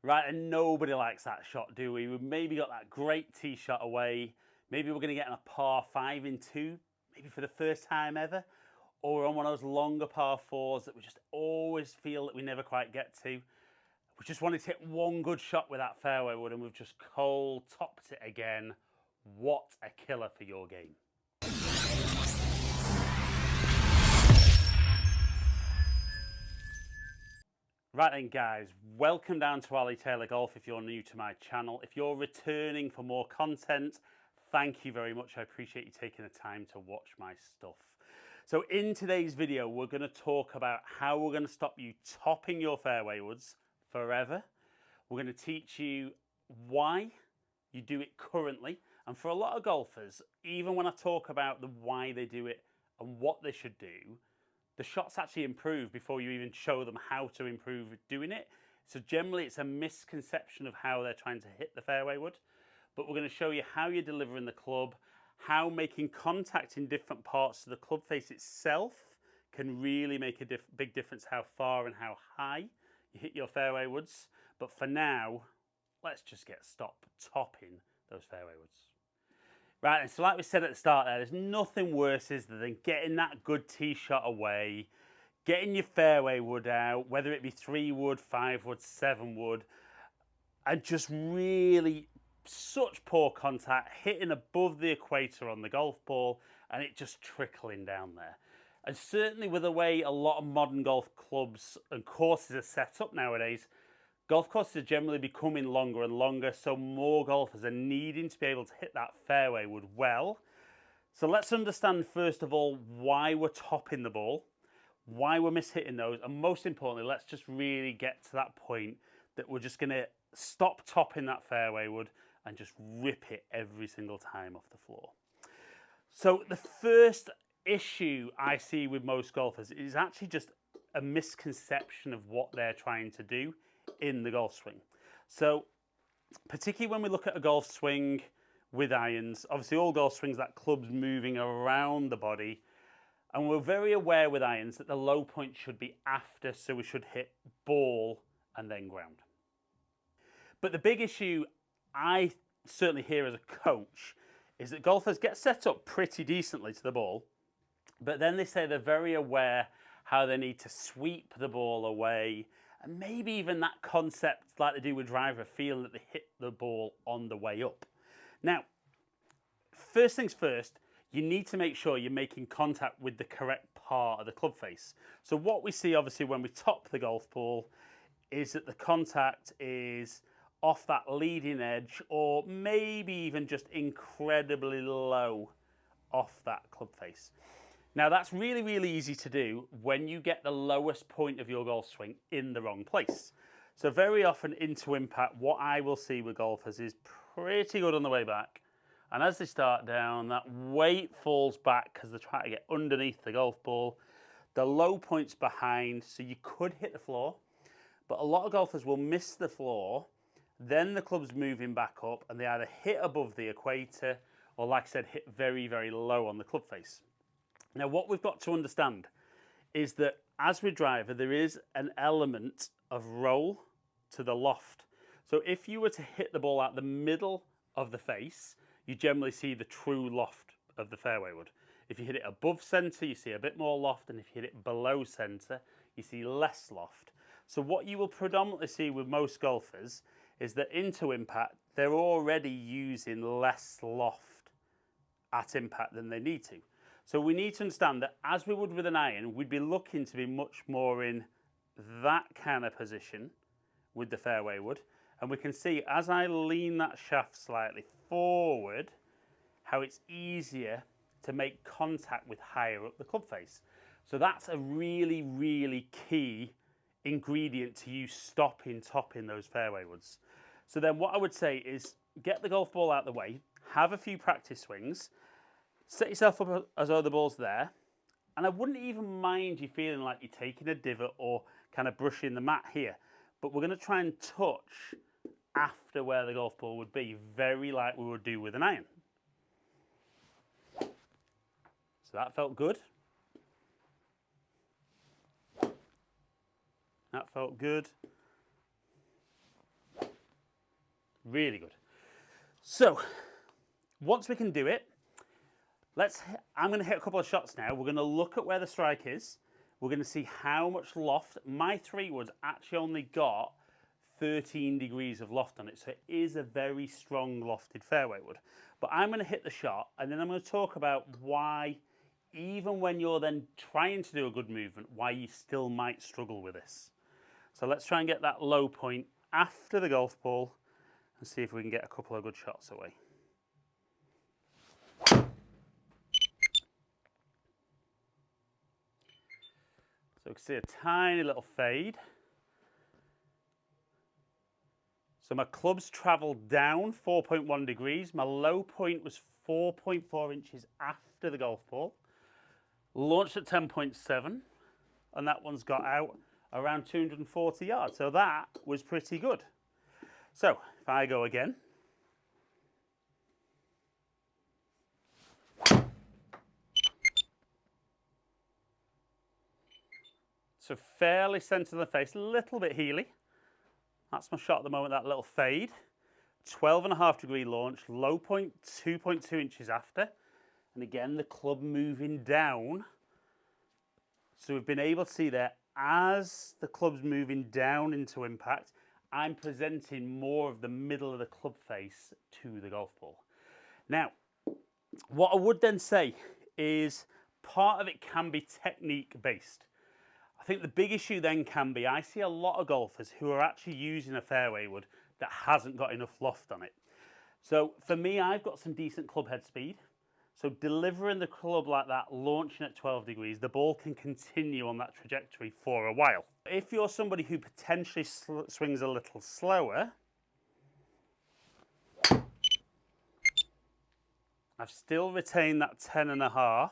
Right, and nobody likes that shot, do we? We've maybe got that great tee shot away. Maybe we're going to get on a par 5 in 2, maybe for the first time ever. Or on one of those longer par 4s that we just always feel that we never quite get to. We just wanted to hit one good shot with that fairway wood, and we've just cold topped it again. What a killer for your game. Right then guys, welcome down to Ali Taylor Golf if you're new to my channel. If you're returning for more content, thank you very much. I appreciate you taking the time to watch my stuff. So in today's video, we're going to talk about how we're going to stop you topping your fairway woods forever. We're going to teach you why you do it currently. And for a lot of golfers, even when I talk about the why they do it and what they should do, the shots actually improve before you even show them how to improve doing it. So generally it's a misconception of how they're trying to hit the fairway wood. But we're going to show you how you're delivering the club, how making contact in different parts of the club face itself can really make a big difference how far and how high you hit your fairway woods. But for now, let's just get topping those fairway woods. Right, and so like we said at the start there's nothing worse than getting that good tee shot away, getting your fairway wood out, whether it be 3 wood, 5 wood, 7 wood, and just really such poor contact, hitting above the equator on the golf ball, and it just trickling down there. And certainly with the way a lot of modern golf clubs and courses are set up nowadays, golf courses are generally becoming longer and longer, so more golfers are needing to be able to hit that fairway wood well. So let's understand first of all why we're topping the ball, why we're mishitting those, and most importantly, let's just really get to that point that we're just going to stop topping that fairway wood and just rip it every single time off the floor. So the first issue I see with most golfers is actually just a misconception of what they're trying to do in the golf swing. So particularly when we look at a golf swing with irons, obviously all golf swings, that club's moving around the body, and we're very aware with irons that the low point should be after, so we should hit ball and then ground. But the big issue I certainly hear as a coach is that golfers get set up pretty decently to the ball, but then they say they're very aware how they need to sweep the ball away, and maybe even that concept like they do with driver, feeling that they hit the ball on the way up. Now, first things first, you need to make sure you're making contact with the correct part of the club face. So what we see obviously when we top the golf ball is that the contact is off that leading edge, or maybe even just incredibly low off that club face. Now that's really, really easy to do when you get the lowest point of your golf swing in the wrong place. So very often into impact, what I will see with golfers is pretty good on the way back. And as they start down, that weight falls back because they're trying to get underneath the golf ball. The low point's behind, so you could hit the floor, but a lot of golfers will miss the floor, then the club's moving back up and they either hit above the equator or, like I said, hit very, very low on the club face. Now, what we've got to understand is that as with driver, there is an element of roll to the loft. So if you were to hit the ball out the middle of the face, you generally see the true loft of the fairway wood. If you hit it above centre, you see a bit more loft, and if you hit it below centre, you see less loft. So what you will predominantly see with most golfers is that into impact, they're already using less loft at impact than they need to. So we need to understand that as we would with an iron, we'd be looking to be much more in that kind of position with the fairway wood. And we can see as I lean that shaft slightly forward, how it's easier to make contact with higher up the club face. So that's a really, really key ingredient to you topping those fairway woods. So then what I would say is get the golf ball out the way, have a few practice swings, set yourself up as though the ball's there, and I wouldn't even mind you feeling like you're taking a divot or kind of brushing the mat here, but we're going to try and touch after where the golf ball would be, very like we would do with an iron. So that felt good. That felt good. Really good. So, once we can do it, I'm going to hit a couple of shots now. We're going to look at where the strike is. We're going to see how much loft. My 3-wood's actually only got 13 degrees of loft on it, so it is a very strong lofted fairway wood. But I'm going to hit the shot, and then I'm going to talk about why, even when you're then trying to do a good movement, why you still might struggle with this. So let's try and get that low point after the golf ball and see if we can get a couple of good shots away. So we can see a tiny little fade. So my club's travelled down 4.1 degrees. My low point was 4.4 inches after the golf ball. Launched at 10.7, and that one's got out around 240 yards. So that was pretty good. So if I go again. So fairly centre of the face, a little bit heely. That's my shot at the moment, that little fade. 12.5 degree launch, low point 2.2 inches after. And again, the club moving down. So we've been able to see there, as the club's moving down into impact, I'm presenting more of the middle of the club face to the golf ball. Now, what I would then say is part of it can be technique based. I think the big issue then can be, I see a lot of golfers who are actually using a fairway wood that hasn't got enough loft on it. So for me, I've got some decent club head speed. So delivering the club like that, launching at 12 degrees, the ball can continue on that trajectory for a while. If you're somebody who potentially swings a little slower, I've still retained that 10.5.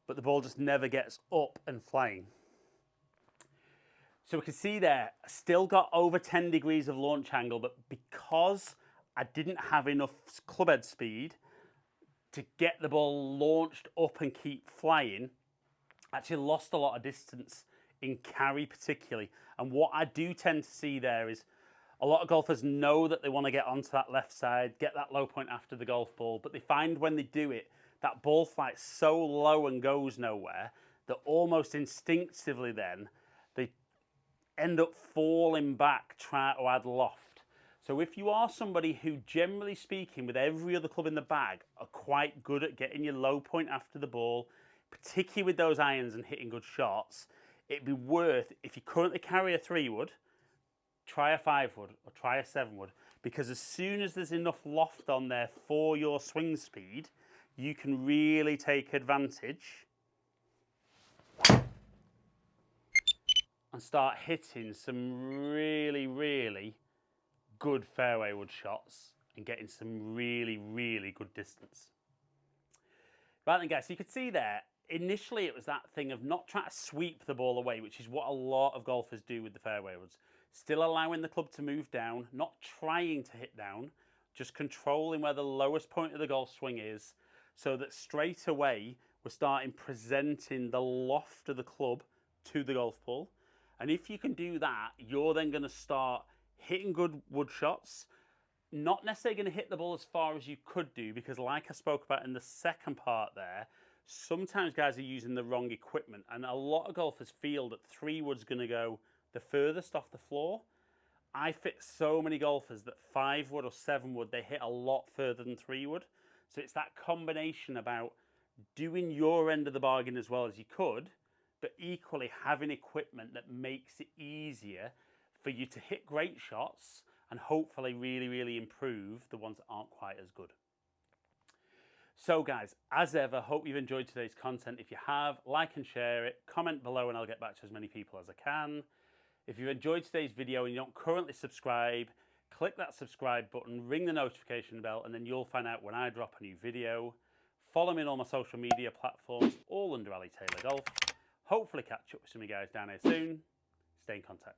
but the ball just never gets up and flying. So we can see there, still got over 10 degrees of launch angle, but because I didn't have enough club head speed to get the ball launched up and keep flying, I actually lost a lot of distance in carry particularly. And what I do tend to see there is a lot of golfers know that they want to get onto that left side, get that low point after the golf ball, but they find when they do it, that ball flights so low and goes nowhere that almost instinctively then they end up falling back trying to add loft. So if you are somebody who, generally speaking, with every other club in the bag, are quite good at getting your low point after the ball, particularly with those irons and hitting good shots, it'd be worth, if you currently carry a 3-wood, try a 5-wood or try a 7-wood, because as soon as there's enough loft on there for your swing speed, you can really take advantage and start hitting some really, really good fairway wood shots and getting some really, really good distance. Right then guys, so you could see there, initially it was that thing of not trying to sweep the ball away, which is what a lot of golfers do with the fairway woods. Still allowing the club to move down, not trying to hit down, just controlling where the lowest point of the golf swing is, so that straight away we're starting presenting the loft of the club to the golf ball. And if you can do that, you're then going to start hitting good wood shots, not necessarily going to hit the ball as far as you could do, because like I spoke about in the second part there, sometimes guys are using the wrong equipment, and a lot of golfers feel that 3-wood's going to go the furthest off the floor. I fit so many golfers that 5-wood or 7-wood, they hit a lot further than 3-wood. So it's that combination about doing your end of the bargain as well as you could, but equally having equipment that makes it easier for you to hit great shots and hopefully really, really improve the ones that aren't quite as good. So guys, as ever, hope you've enjoyed today's content. If you have, like and share it, comment below and I'll get back to as many people as I can. If you've enjoyed today's video and you don't currently subscribe, click that subscribe button, ring the notification bell, and then you'll find out when I drop a new video. Follow me on all my social media platforms, all under Ali Taylor Golf. Hopefully catch up with some of you guys down here soon. Stay in contact.